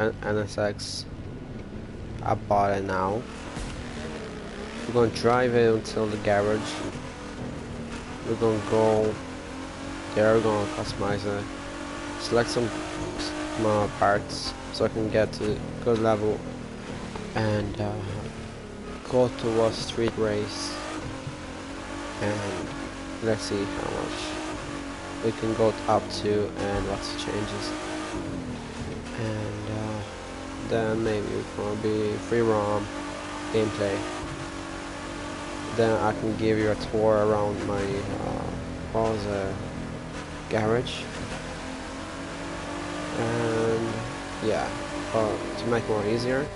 Nsx. I bought it now. We're gonna drive it until the garage. We're gonna go there. We're gonna customize it. Select some parts so I can get to good level and go to a street race. And let's see how much we can go up to and what's the changes. And then maybe it's gonna be free ROM gameplay. Then I can give you a tour around my what was it, garage. And yeah, to make it more easier,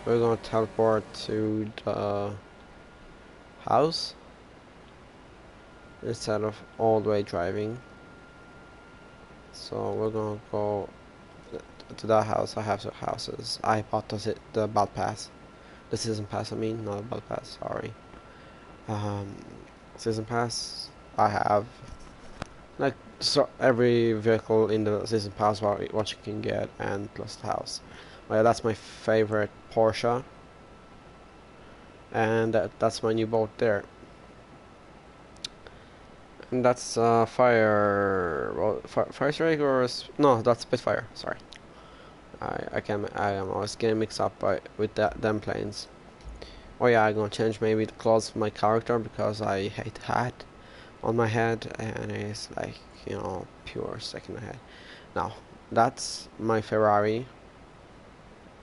we're gonna teleport to the house instead of all the way driving. So we're gonna go to that house. I have two houses. I bought the battle pass, the season pass. I mean, not the battle pass. Sorry. Season pass. I have like so every vehicle in the season pass what you can get, and plus the house. Well, that's my favorite Porsche, and that's my new boat there. And that's fire strike, or no, that's Spitfire. Sorry, I am always getting mixed up with them planes. Oh yeah, I'm gonna change maybe the clothes of my character because I hate hat on my head, and it's like, you know, pure stick in my head. Now that's my Ferrari,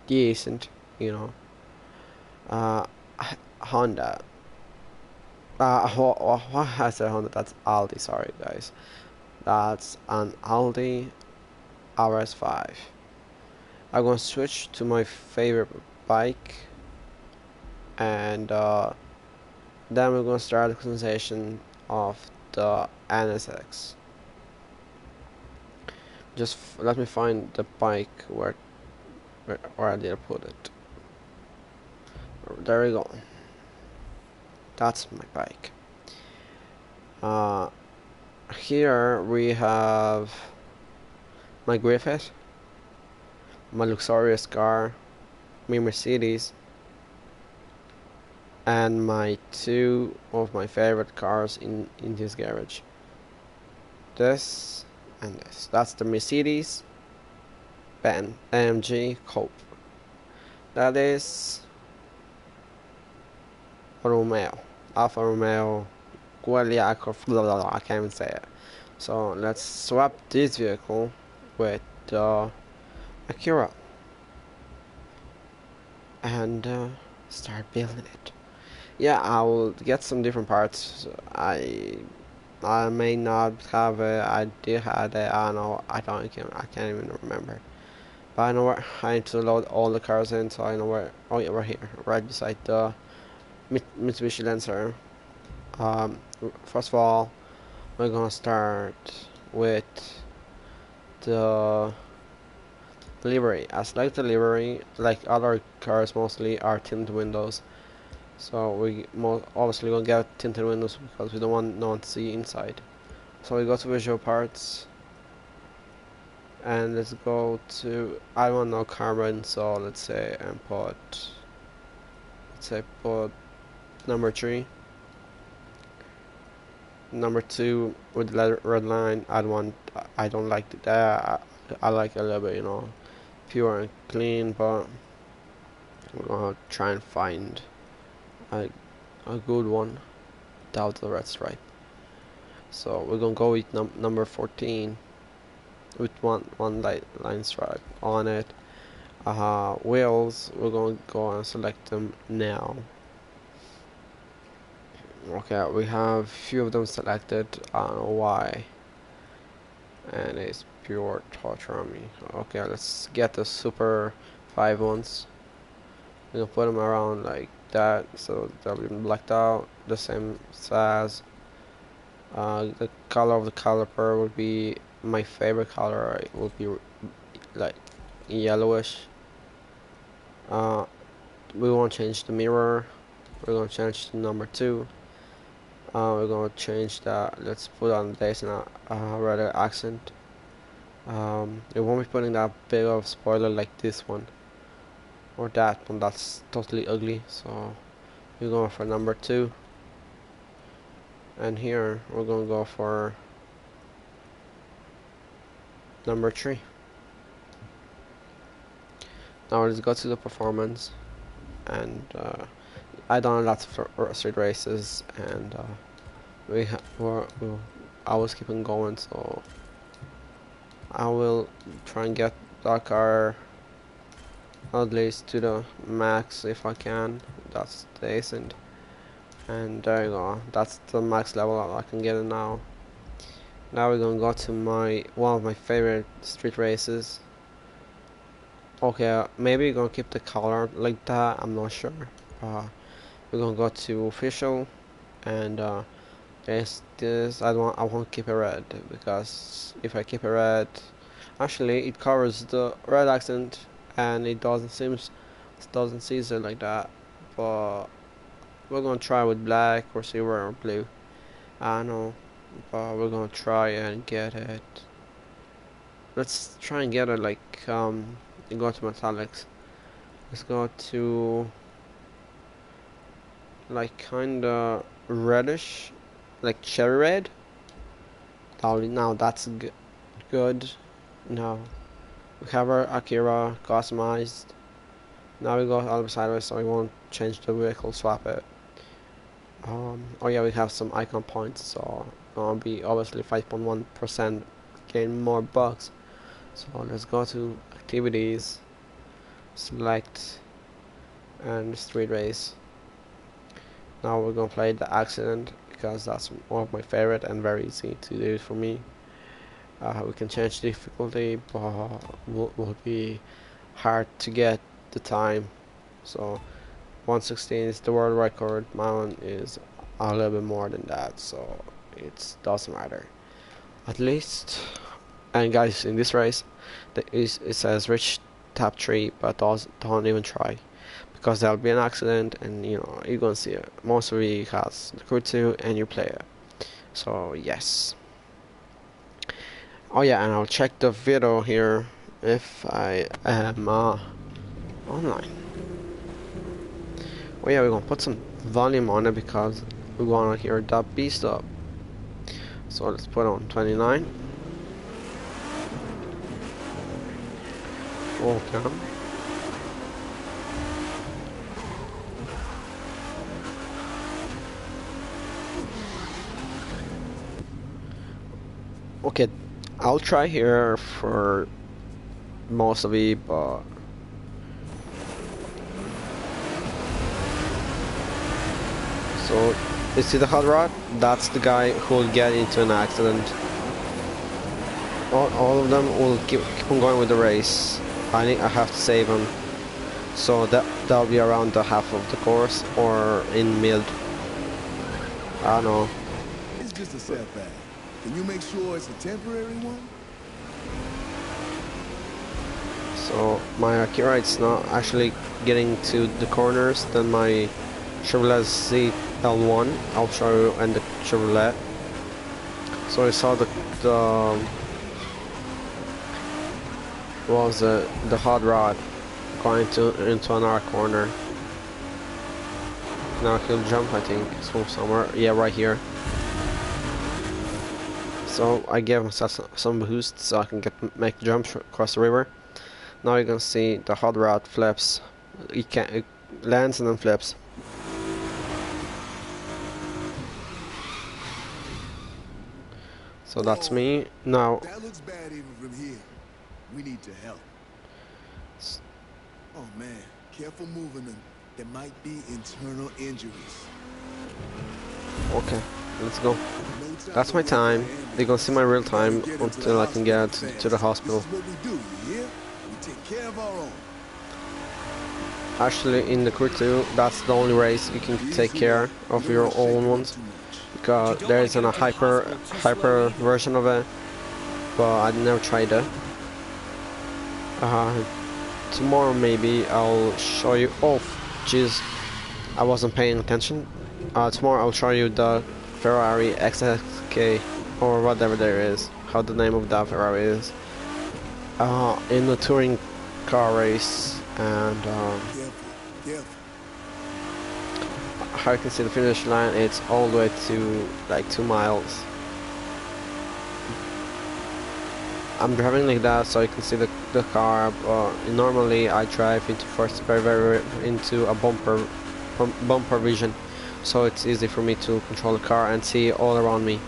decent, you know. Honda. What has a Honda? That's Aldi. Sorry, guys. That's an Aldi RS5. I'm gonna switch to my favorite bike, and then we're gonna start the customization of the Nsx. Just let me find the bike where I did put it. There we go. That's my bike. Here we have my Griffith, my luxurious car, my Mercedes, and my two of my favorite cars in this garage. This and this. That's the Mercedes Benz AMG Coupe. That is Romeo, Alfa Romeo, Guglielmo, I can't even say it. So let's swap this vehicle with the Acura and start building it. Yeah, I will get some different parts. I may not have it. I did have it. I know. I can't even remember. But I know where I need to load all the cars in, so I know where. Oh yeah, right here, right beside the Mitsubishi Lancer. First of all, we're gonna start with the livery. As like the livery, like other cars, mostly are tinted windows. So we obviously gonna get tinted windows because we don't want no one to see inside. So we go to visual parts, and let's go to, I want no carbon, so let's say and put number 3. Number 2 with the red line. I don't like that. I like a little bit, you know, pure and clean, but we're gonna try and find a good one without the red stripe. So we're gonna go with number 14 with one line stripe on it. Wheels, we're gonna go and select them now. Okay, we have few of them selected. I don't know why, and it's pure torture on me. Okay, let's get the Super 5 ones. We're gonna put them around like that, so they'll be blacked out, the same size. The color of the caliper would be my favorite color. It would be like yellowish. We won't change the mirror. We're gonna change to number 2. We're gonna change that. Let's put on this in a rather accent. It won't be putting that big of a spoiler like this one or that one that's totally ugly. So we're going for number 2, and here we're gonna go for number 3. Now let's go to the performance, and I done lots of street races, and I was keeping going, so I will try and get that car at least to the max if I can. That's decent, and there you go. That's the max level I can get it now. Now we're gonna go to one of my favorite street races. Okay, maybe we're gonna keep the color like that. I'm not sure. We're gonna go to official, and this I won't keep it red, because if I keep it red, actually it covers the red accent and it doesn't see it like that. But we're gonna try with black or silver or blue. I don't know, but we're gonna try and get it. Let's try and get it like go to metallics. Let's go to like kinda reddish, like cherry red. Now that's good. Now we have our Acura customized. Now we go all sideways, so we won't change the vehicle, swap it. Oh yeah, we have some icon points, so gonna be obviously 5.1% gain more bucks. So let's go to activities, select, and street race. Now we're gonna play the accident, because that's one of my favorite and very easy to do for me. We can change difficulty, but will be hard to get the time. So 116 is the world record. My one is a little bit more than that, so it doesn't matter. At least, and guys, in this race, it says reach top 3, but don't even try, because there'll be an accident, and you know you're gonna see it. Most of it has the crew 2 and your player. So yes. Oh yeah, and I'll check the video here if I am online. Oh yeah, we're gonna put some volume on it because we wanna hear that beast up. So let's put on 29. Okay. Okay, I'll try here for most of it, but so you see the hot rod? That's the guy who will get into an accident. All of them will keep on going with the race. I have to save him. So that'll be around the half of the course or in mid. I don't know. It's just a setback. Can you make sure it's a temporary one? So my Acura, it's not actually getting to the corners than my Chevrolet ZL1. I'll show you, and the Chevrolet. So I saw the hot rod going into another corner. Now he'll jump, I think, from somewhere. Yeah, right here. So I gave myself some boost so I can make the jump across the river. Now you can see the hot rod flips. It lands and then flips. So that's me. Now that looks bad even from here. We need to help. Oh man, careful moving them. There might be internal injuries. okay, let's go. That's my time. You're gonna see my real time until I can get to the hospital. This is what we do, you hear? We take care of our own. Actually, in the crew 2, that's the only race you can take care of your own ones, because there isn't a hyper version of it, but I never tried it. Tomorrow maybe I'll show you. Oh, jeez, I wasn't paying attention. Tomorrow I'll show you the Ferrari XXK or whatever there is. How the name of that Ferrari is. in a touring car race, and Careful, careful. how you can see the finish line, it's all the way to like 2 miles. I'm driving like that so you can see the car. Normally I drive into very into a bumper vision, so it's easy for me to control the car and see all around me.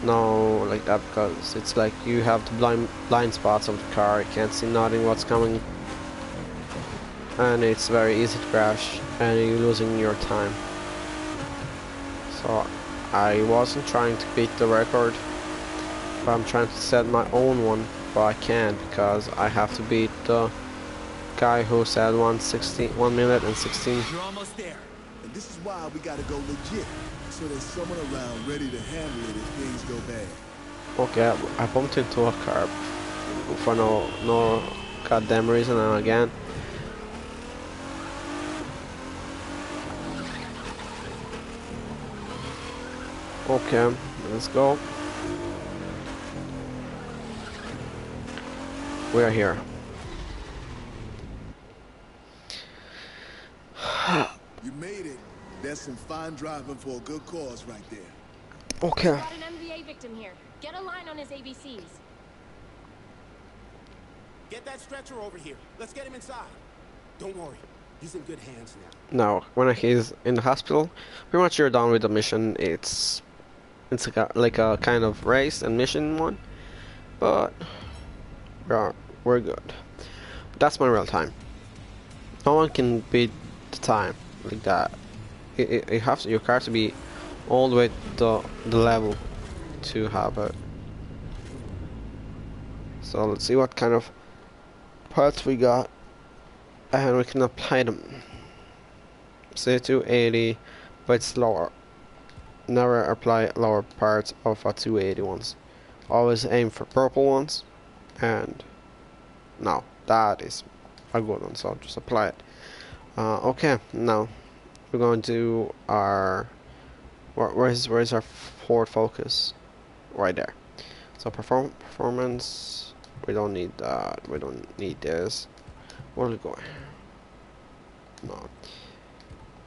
No, like that, because it's like you have the blind spots of the car. You can't see nothing what's coming, and it's very easy to crash, and you're losing your time. So I wasn't trying to beat the record, but I'm trying to set my own one, but I can't because I have to beat the guy who said 1 minute and 16. You're almost there. And this is why we gotta go legit, so there's someone around ready to handle it if things go bad. Okay, I bumped into a car for no goddamn reason, and again. Okay, let's go. We are here. You made it. That's some fine driving for a good cause right there. Okay. Got an MVA victim here. Get a line on his ABCs. Get that stretcher over here. Let's get him inside. Don't worry. He's in good hands now. Now, when he's in the hospital, pretty much you're done with the mission. It's like a kind of race and mission one, but we're good. That's my real time. No one can beat the time like that. You have to, your car to be all the way to the level to have it. So let's see what kind of parts we got, and we can apply them. Say 280, but it's lower. Never apply lower parts of a 280 ones. Always aim for purple ones, and now that is a good one, so just apply it. Okay, now we're going to do our where's our forward focus? Right there. So performance, we don't need that, we don't need this. Where are we going? No.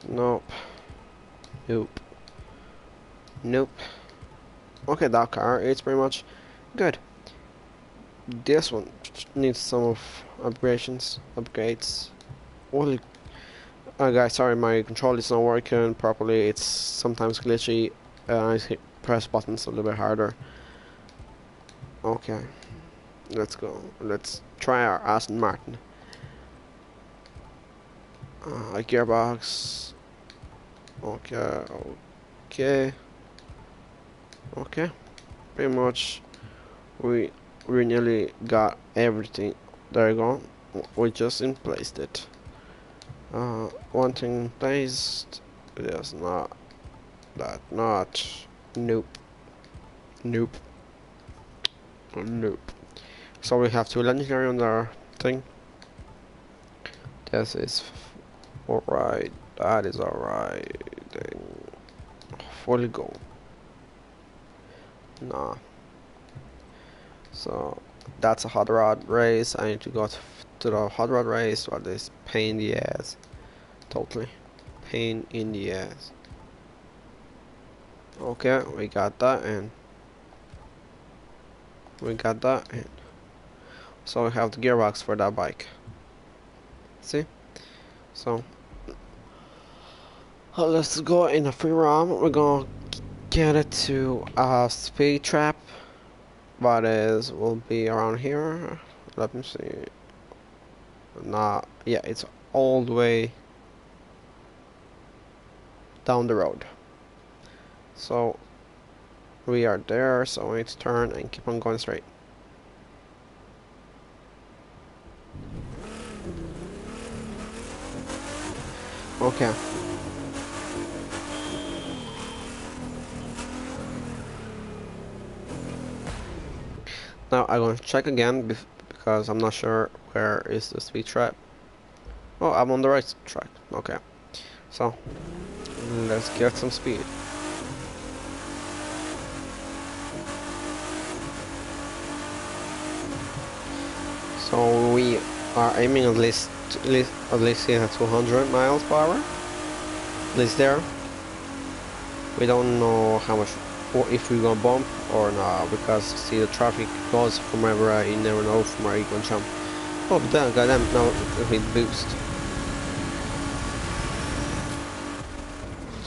Nope. Nope. Nope. Okay, that car, it's pretty much good. This one needs some of upgrades. Holy, guys, sorry, my control is not working properly. It's sometimes glitchy. I press buttons a little bit harder. Okay, let's go. Let's try our Aston Martin. Gearbox. Okay. Pretty much, we nearly got everything. There you go. We just placed it. One thing placed. Yes, not that. Not. Nope. So we have two legendary on our thing. This is alright. That is alright. Fully go. Nah. So that's a hot rod race. I need to go to the hot rod race. What is pain in the ass? Totally pain in the ass. Okay, we got that, and so we have the gearbox for that bike. See? So let's go in a free roam. We're gonna get it to a speed trap. But will be around here. Let me see. Nah, yeah, it's all the way down the road. So we are there, so we need to turn and keep on going straight. Okay. Now I'm going to check again because I'm not sure where is the speed trap. Oh, I'm on the right track. Okay. So let's get some speed. So we are aiming at least here at 200 miles per hour. At least there. We don't know how much, or if we're gonna bump or not, because see the traffic goes from everywhere. You never know from where you can jump. Oh, but then, goddamn, now it hit boost.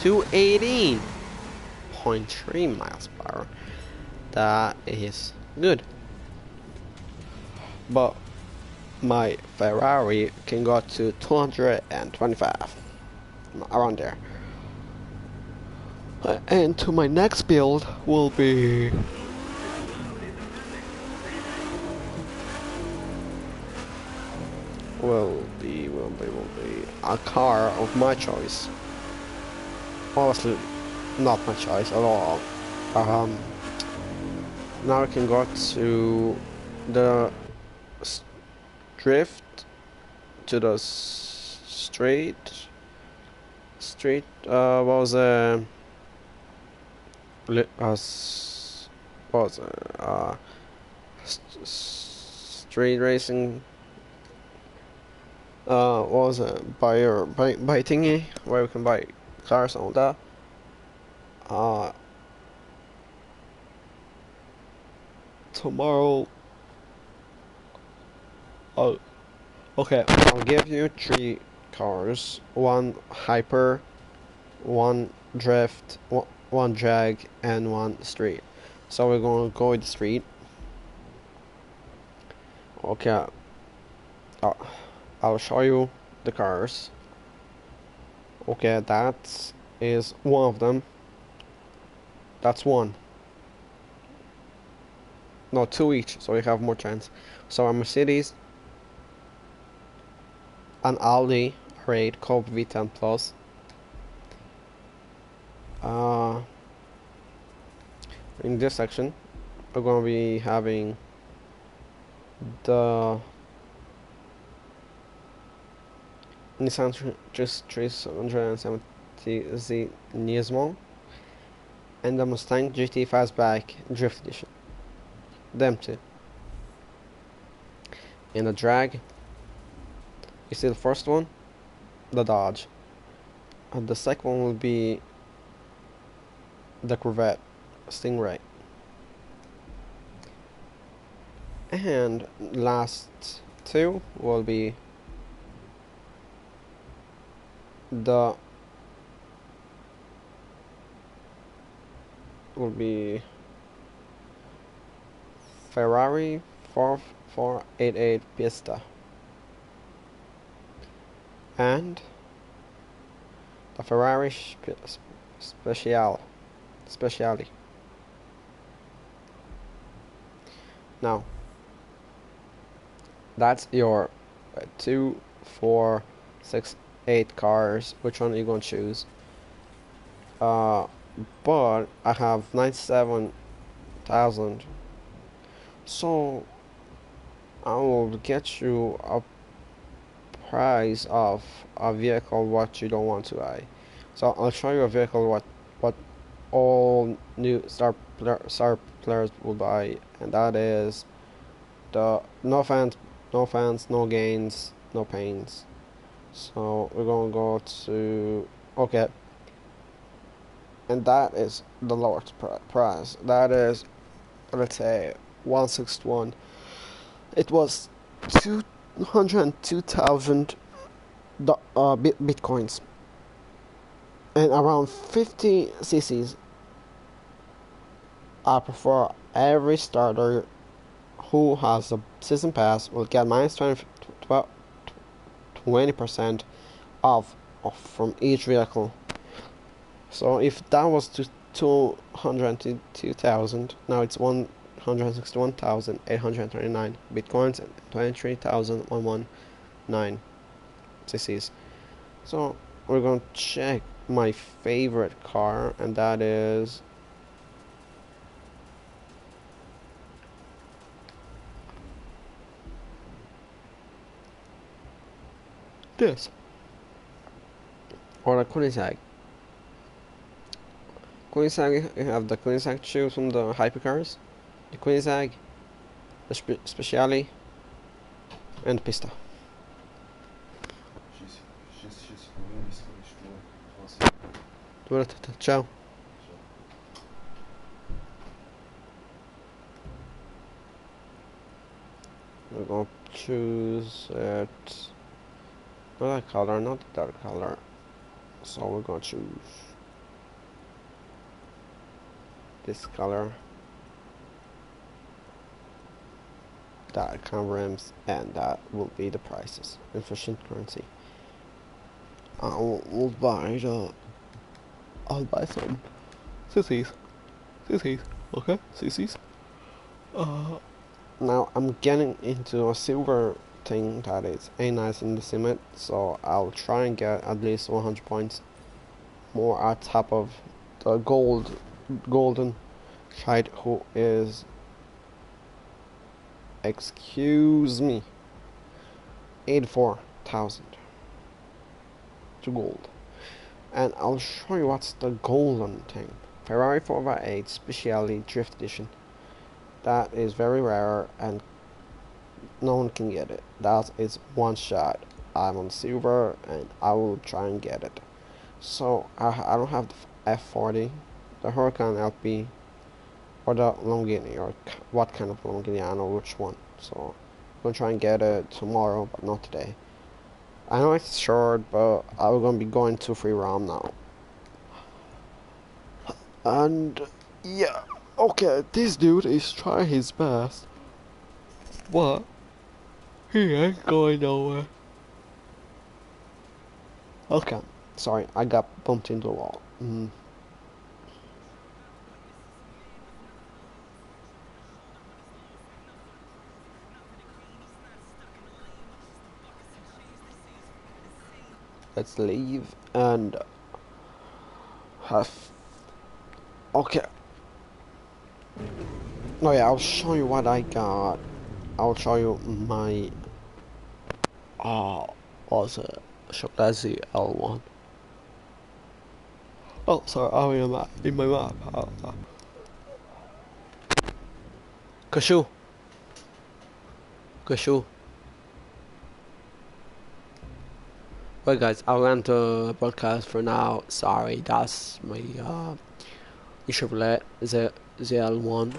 218.3 miles per hour. That is good. But my Ferrari can go to 225, around there. And to my next build will be will be a car of my choice. Honestly, not my choice at all. Now I can go to the drift, to the street. What was street racing. What was it? Buy thingy where we can buy cars and all that. Tomorrow. Oh, okay. I'll give you 3 cars: one hyper, one drift, one drag, and one street. So we're gonna go with the street. Okay. I'll show you the cars. Okay, that is one of them. That's one. No, 2 each, so we have more chance. So a Mercedes, an Audi R8 Coupe V10 Plus, in this section we're going to be having the Nissan 370Z Nismo and the Mustang GT Fastback Drift Edition. Them two. In the drag, you see the first one, the Dodge, and the second one will be the Corvette Stingray, and last two will be the Ferrari 4488 Pista and the Ferrari Speciale. Now, that's your 2, 4, 6, 8 cars. Which one are you gonna choose? But I have 97,000, so I will get you a price of a vehicle what you don't want to buy. So I'll show you a vehicle what all new star players will buy, and that is the no fans, no gains, no pains. So we're gonna go to okay, and that is the lowest price. That is, let's say, 161. It was 202,000 bitcoins and around 50 cc's. I prefer every starter who has a season pass will get minus 20% off from each vehicle. So if that was to 202,000, now it's 161,839 bitcoins and 23,119 cc's. So we're going to check my favorite car, and that is this, or the Koenigsegg. Koenigsegg, you have the Koenigsegg choose from the hypercars, the Koenigsegg, the Speciale, And pista. Ciao. We're gonna choose it. Not that color, not that color. So we're gonna choose this color. That kind of rims, and that will be the prices. Efficient currency. I'll buy some CCs. Okay? CCs. Now I'm getting into a silver thing that is ain't nice in the cement, so I'll try and get at least 100 points more on top of the golden shite who is, excuse me, 84,000 to gold. And I'll show you what's the golden thing. Ferrari 4x8 Speciale Drift Edition. That is very rare and no one can get it. That is one shot. I'm on silver and I will try and get it. So I don't have the F40, the Huracan LP, or the Longini, or what kind of Longini, I don't know which one. So I'm gonna try and get it tomorrow, but not today. I know it's short, but I'm gonna be going to free roam now. And yeah, okay, this dude is trying his best, but he ain't going nowhere. Okay, sorry, I got bumped into the wall. Let's leave and have. Okay. Oh yeah, I'll show you what I got. I'll show you my was it Shokdazi L1. Oh, sorry, I'm in my map. Kashu. Well guys, I'll end the broadcast for now. Sorry, that's my Chevrolet ZL1.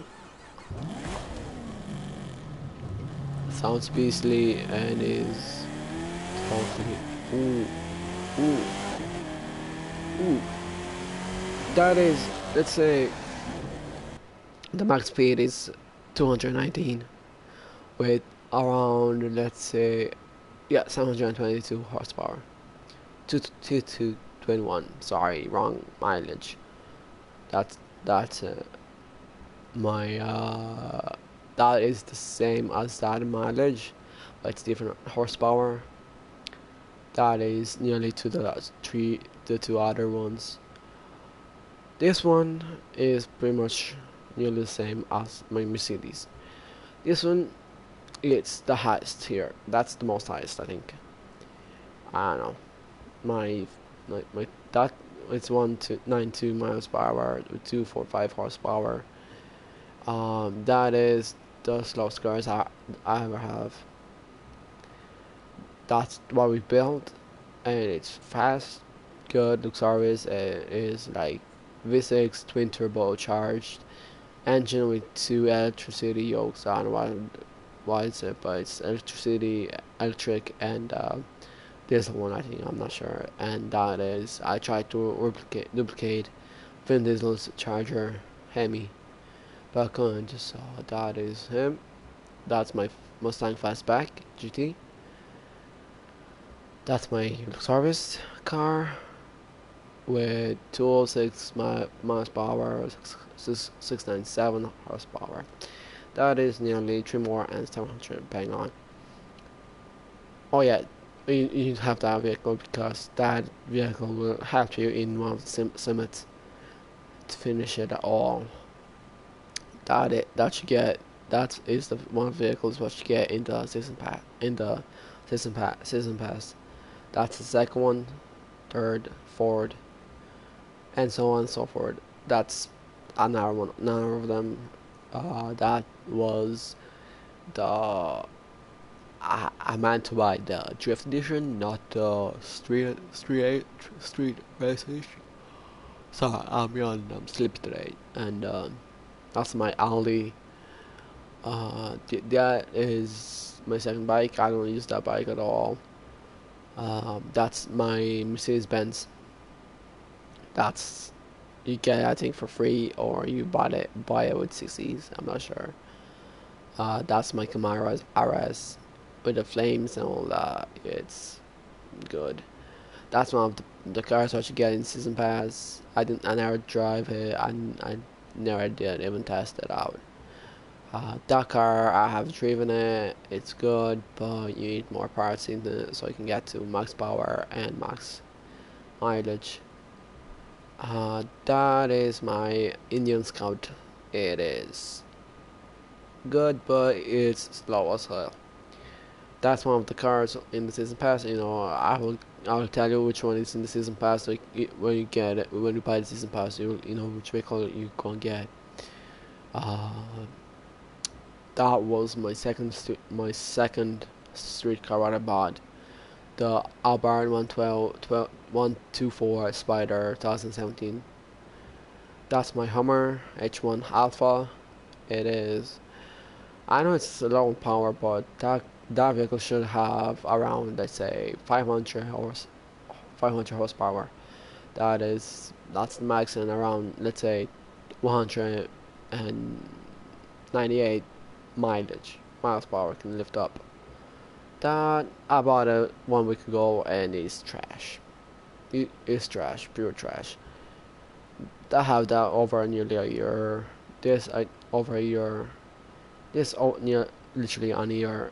Sounds beastly and is totally ooh. That is, let's say the max speed is 219 with around, let's say, yeah, 722 horsepower. 221. Sorry, wrong mileage. That's my that is the same as that mileage, but it's different horsepower. That is nearly to the two other ones. This one is pretty much nearly the same as my Mercedes. This one, it's the highest here. That's the most highest, I think. I don't know. My that it's 192 miles per hour with 245 horsepower. That is the slowest cars I ever have. That's what we built, and it's fast, good look service. It is like V6 twin turbo charged engine with 2 electricity yokes. I don't know why it's it, but it's electric, and diesel one, I think, I'm not sure. And that is, I tried to duplicate Vin Diesel's Charger Hemi, but I couldn't. So that is him. That's my Mustang Fastback GT. That's my service car with 206 miles per hour, 697 horsepower. That is nearly 3 more and 700 bang on. Oh yeah, you have that vehicle because that vehicle will help you in one of the summits to finish it all. That you get. That is the one vehicles what you get in the season pass. Season pass. That's the second one, third, fourth, and so on and so forth. That's another one. None of them. That was the I meant to buy the Drift Edition, not the Street Race Edition. Sorry, I'm young, I'm sleepy today, and that's my only. That is my second bike. I don't use that bike at all. That's my Mercedes Benz. That's you get it, I think, for free, or you buy it with 60s. I'm not sure. That's my Camaro RS with the flames and all that. It's good. That's one of the cars I should get in season pass. I never drive it. I never did even test it out. That car, I have driven it. It's good, but you need more parts in it so you can get to max power and max mileage. That is my Indian Scout. It is good, but it's slow as hell. That's one of the cars in the season pass. You know, I will tell you which one is in the season pass. So when you get it, when you buy the season pass, you know which vehicle you gonna get. That was my second street car that I bought. The Albarn 124 Spider 2017. That's my Hummer H1 Alpha. It is. I know it's a low power, but that vehicle should have around, let's say, 500 horsepower. That's the max, and around, let's say, 198 miles per hour can lift up. That I bought it 1 week ago, and it's trash. It's trash, pure trash. I have that over nearly a year. Over a year. Near literally a year.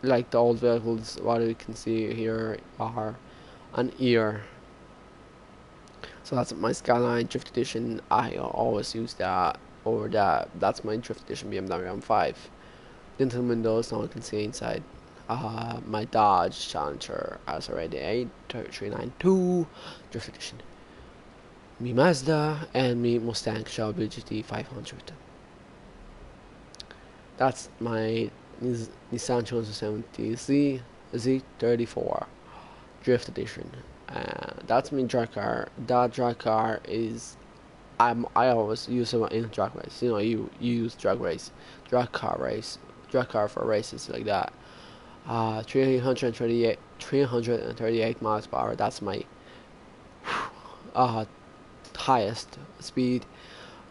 Like the old vehicles, what you can see here are an year. So that's my Skyline Drift Edition. I always use that over that. That's my Drift Edition BMW M5. Tinted windows, no one can see inside. My Dodge Challenger SR88 392 Drift Edition. Me Mazda and me Mustang Shelby GT 500. That's my Nissan 270 Z34 Drift Edition. That's my drag car. That drag car is I always use it in drag race. You know, you use drag car for races like that. 338 miles per hour. That's my highest speed.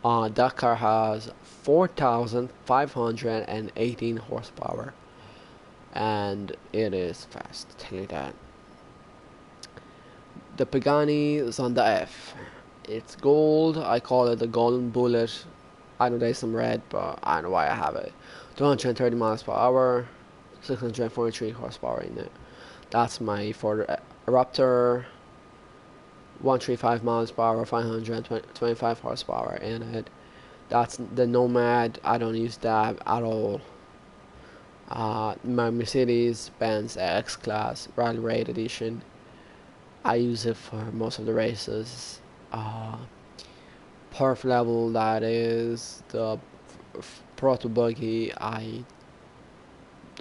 That car has 4,518 horsepower, and it is fast. Tell you that. The Pagani is on the F. It's gold. I call it the golden bullet. I know there's some red, but I don't know why I have it. 230 miles per hour, 643 horsepower in it. That's my Ford Raptor. 135 miles per hour, 525 horsepower in it. That's the Nomad. I don't use that at all. My Mercedes-Benz X-Class Rally Raid Edition. I use it for most of the races. Perf level, that is the Proto Buggy. I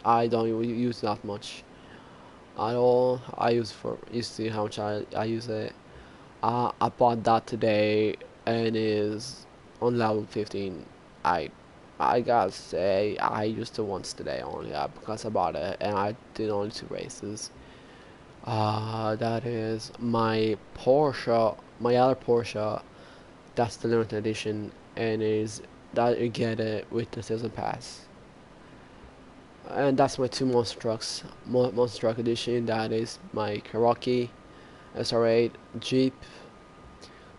don't use that much at all. I use for you see how much I use it. I bought that today and is on level 15. I gotta say I used it once today only, because I bought it and I did only 2 races. That is my Porsche, my other Porsche. That's the limited edition, and is that you get it with the season pass. And that's my 2 monster trucks. Monster truck edition. That is my Cherokee SR8 Jeep.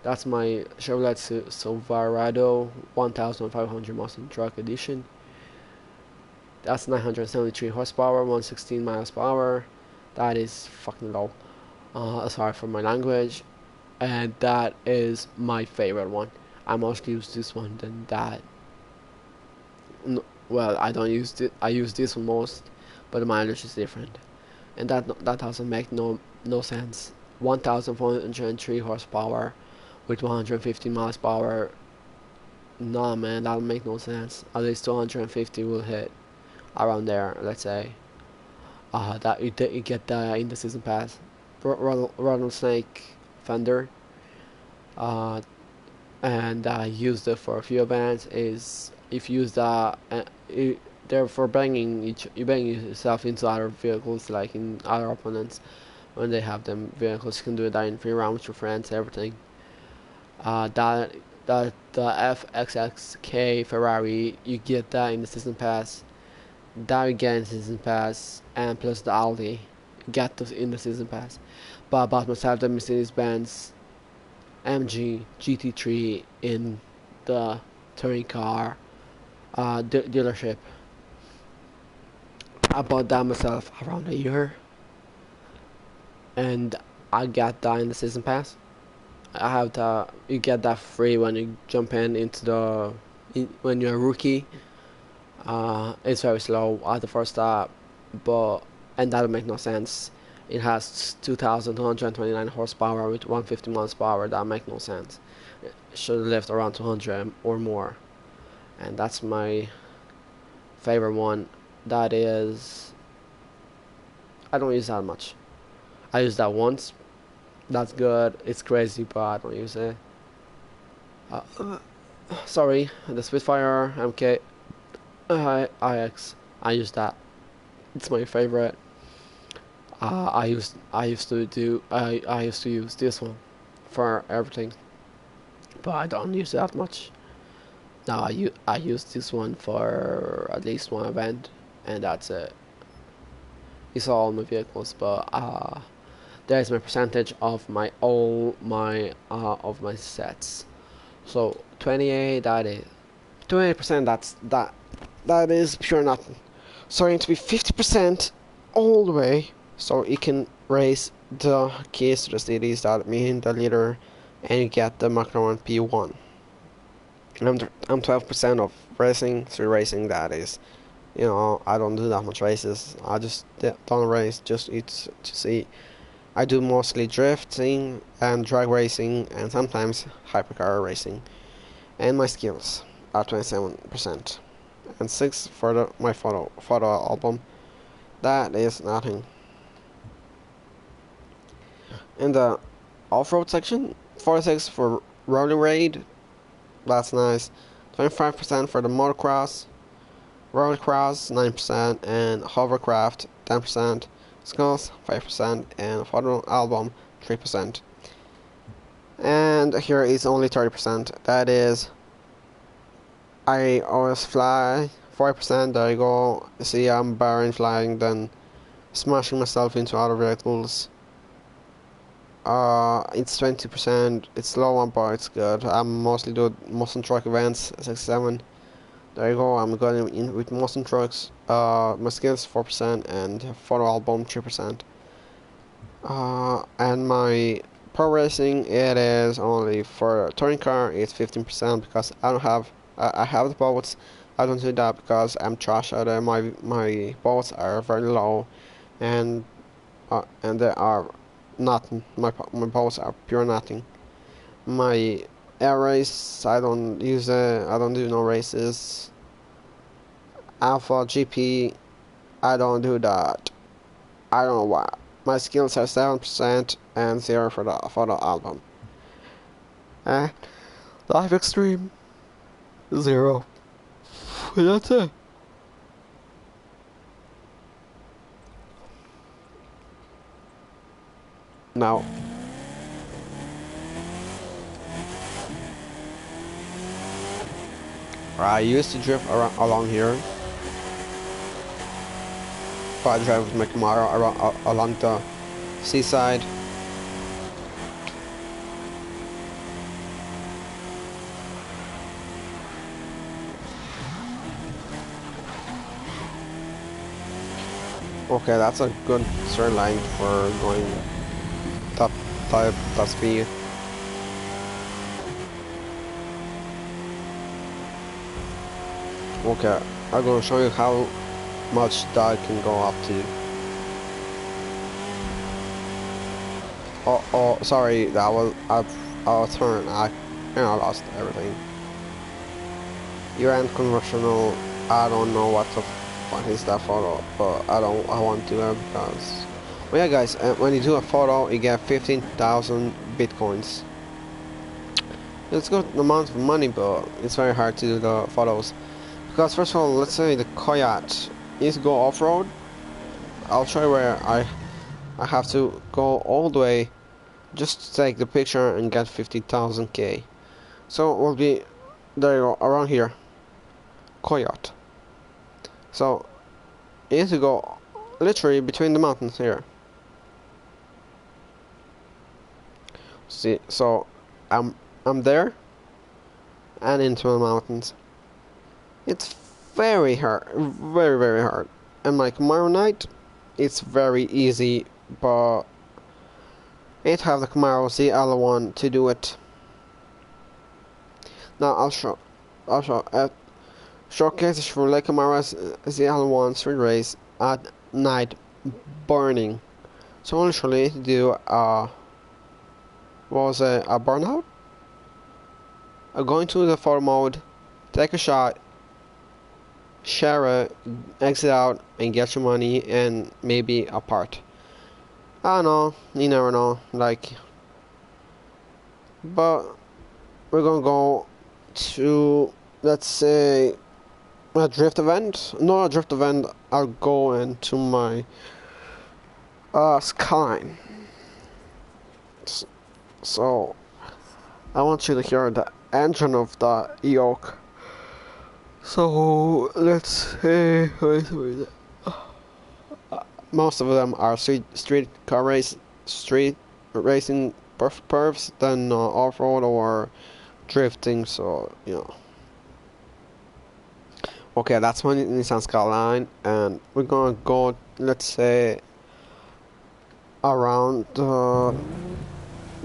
That's my Chevrolet Silverado 1500 monster truck edition. That's 973 horsepower, 116 miles per hour. That is fucking low. Sorry for my language. And that is my favorite one. I mostly use this one than that. No, well, I don't use it. I use this one most, but the mileage is different, and that doesn't make no sense. 1,403 horsepower with 150 miles per hour. Nah, man, that'll make no sense. At least 250 will hit around there, let's say. that you get in the season pass. Rattlesnake Thunder, uh, and I used it for a few events. Is if you use that, they're for banging you bang yourself into other vehicles, like in other opponents when they have them vehicles. You can do that in free round with your friends, everything. That the FXXK Ferrari, you get that in the season pass. That you get in the season pass, and plus the Audi, get those in the season pass. But I bought myself the Mercedes-Benz MG GT3 in the touring car dealership. I bought that myself around a year, and I got that in the season pass. I have that. You get that free when you jump into when you're a rookie. It's very slow at the first start, but and that'll make no sense. It has 2,229 horsepower with 150 miles per hour. That make no sense. It should lift around 200 or more, and that's my favorite one. That is, I don't use that much. I use that once. That's good. It's crazy, but I don't use it. Sorry, the Spitfire MK IX. I use that. It's my favorite. I used to use this one for everything, but I don't use it that much. Now I use this one for at least one event, and that's it. It's all my vehicles, but there's my percentage of of my sets. So 28, that is 28%. That is pure nothing. Starting to be 50% all the way, so you can raise the keys to the cities, that mean the leader, and you get the McLaren P1. I'm 12% of racing, street racing. That is, I don't do that much races. I just don't race, just to see. I do mostly drifting and drag racing, and sometimes hypercar racing. And my skills are 27%, and 6 for my photo album. That is nothing. In the off-road section, 46 for rolling raid. That's nice. 25% for the motocross, rallycross 9%, and hovercraft 10%, skulls 5%, and photo album 3%. And here is only 30%. That is, I always fly 4%. There you go. See, I'm barring flying, then smashing myself into other vehicles. It's 20%. It's low on, but it's good. I'm mostly do motion truck events, 67. There you go. I'm going in with motion trucks. My skills 4% and photo album 3%. And my pro racing, it is only for a touring car. It's 15% because I don't have. I have the boats. I don't do that because I'm trash at it. My boats are very low, and they are nothing. My boats are pure nothing. My air race, I don't use it. I don't do no races. Alpha GP, I don't do that. I don't know why. My skills are 7% and 0 for the photo album. And Live Extreme, 0. That's it. Now, I used to drift along here. I drive with my Camaro along the seaside. Okay, that's a good straight line for going top speed. Okay, I'm gonna show you how much that can go up to. Oh, sorry, that was I'll turn. I lost everything. Year-end conversional. I don't know what the what is that photo, but I want to do it because, well, yeah, guys, when you do a photo, you get 15,000 bitcoins. It's a good amount of money, but it's very hard to do the photos because, first of all, let's say the Coyote is go off-road. I'll try where I have to go all the way just to take the picture and get 50,000k. So we'll be there, you go, around here, Coyote. So you need to go literally between the mountains here. See, so I'm there and into the mountains. It's very hard, very hard. And like Camaro Knight, it's very easy, but it have the Camaro ZL1 to do it. Now I'll show showcases for Lake Camara's ZL1 street race at night burning. So literally do was a burnout. Go into the photo mode, take a shot, share it, exit out, and get your money and maybe a part. I don't know, you never know, like, but we're gonna go to, let's say, a drift event. Not a drift event, I'll go into my Skyline. So I want you to hear the engine of the yoke. So let's say, most of them are street racing perfs than off-road or drifting. So you know. Okay, that's my Nissan Skyline, and we're gonna go, let's say, around the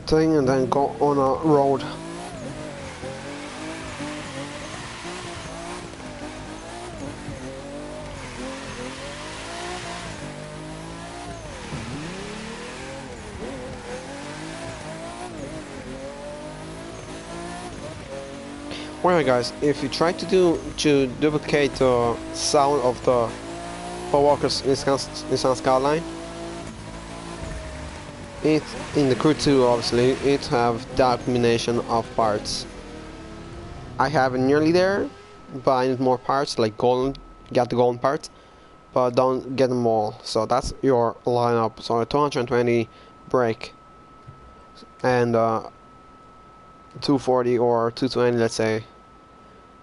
thing and then go on a road. Well, guys, if you try to duplicate the sound of the Paul Walker's Nissan Skyline, it in the Crew 2 obviously it have that combination of parts. I have it nearly there, but I need more parts, like golden, get the golden parts, but don't get them all. So that's your lineup. So a 220 brake and 240 or 220, let's say.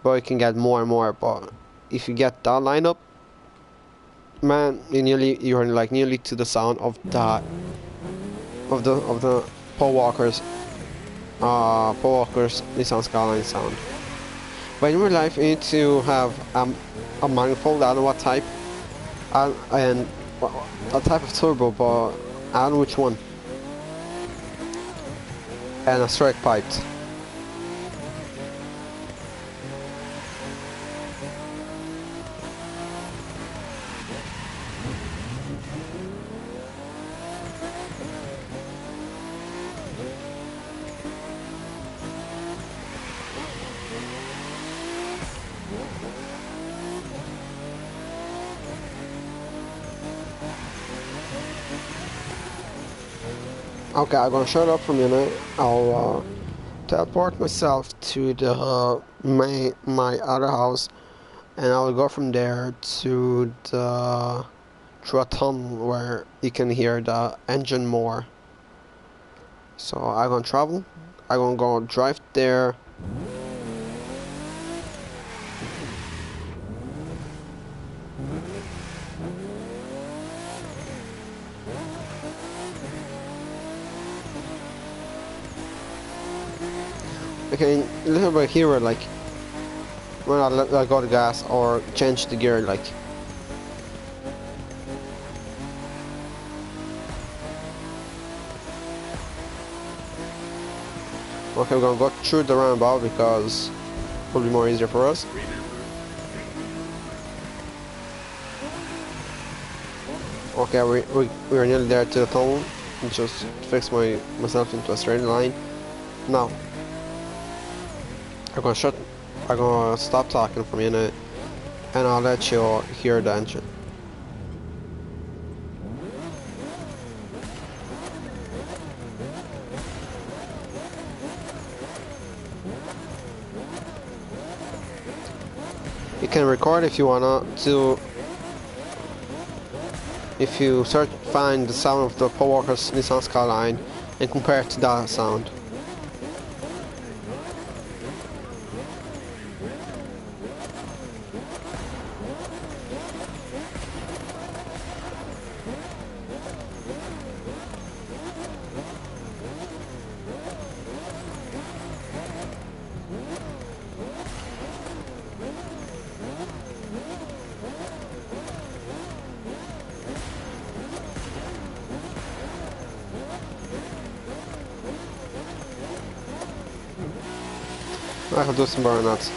But you can get more and more. But if you get that lineup, man, you're like nearly to the sound of that of the Paul Walker's Nissan Skyline sound. But in real life, you need to have a manifold. I don't know what type, and a type of turbo, but I don't know which one, and a straight pipe. Okay, I'm gonna shut up for a minute. I'll teleport myself to the my other house, and I'll go from there to the through a tunnel where you can hear the engine more. So I'm gonna travel. I'm gonna go drive there. Okay, a little bit here, like when I let go the gas or change the gear, like. Okay, we're gonna go through the roundabout because it will be more easier for us. Okay, we're nearly there to the tunnel. Just fix myself into a straight line. Now, I'm gonna stop talking for a minute and I'll let you hear the engine. You can record if you wanna to. If you find the sound of the Paul Walker's Nissan Skyline and compare it to that sound. I will do some burnouts.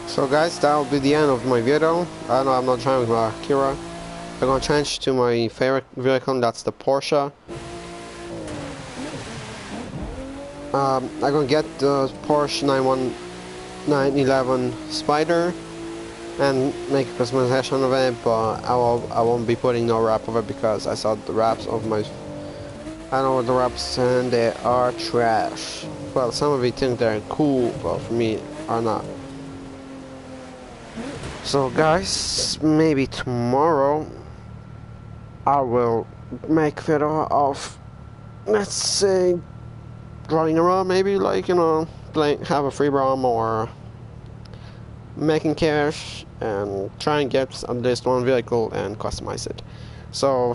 So guys, that will be the end of my video. I know I'm not driving my Acura. I'm gonna change to my favorite vehicle, that's the Porsche. I'm gonna get the Porsche 911 Spider and make a customization of it, but I won't be putting no wrap of it because I saw the wraps of my. I know the wraps and they are trash. Well, some of you think they're cool, but for me are not. So guys, maybe tomorrow I will make a video of, let's say, driving around, maybe like, you know, have a free roam or making cash and try and get at least one vehicle and customize it. So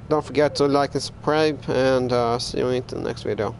don't forget to like and subscribe, and see you in the next video.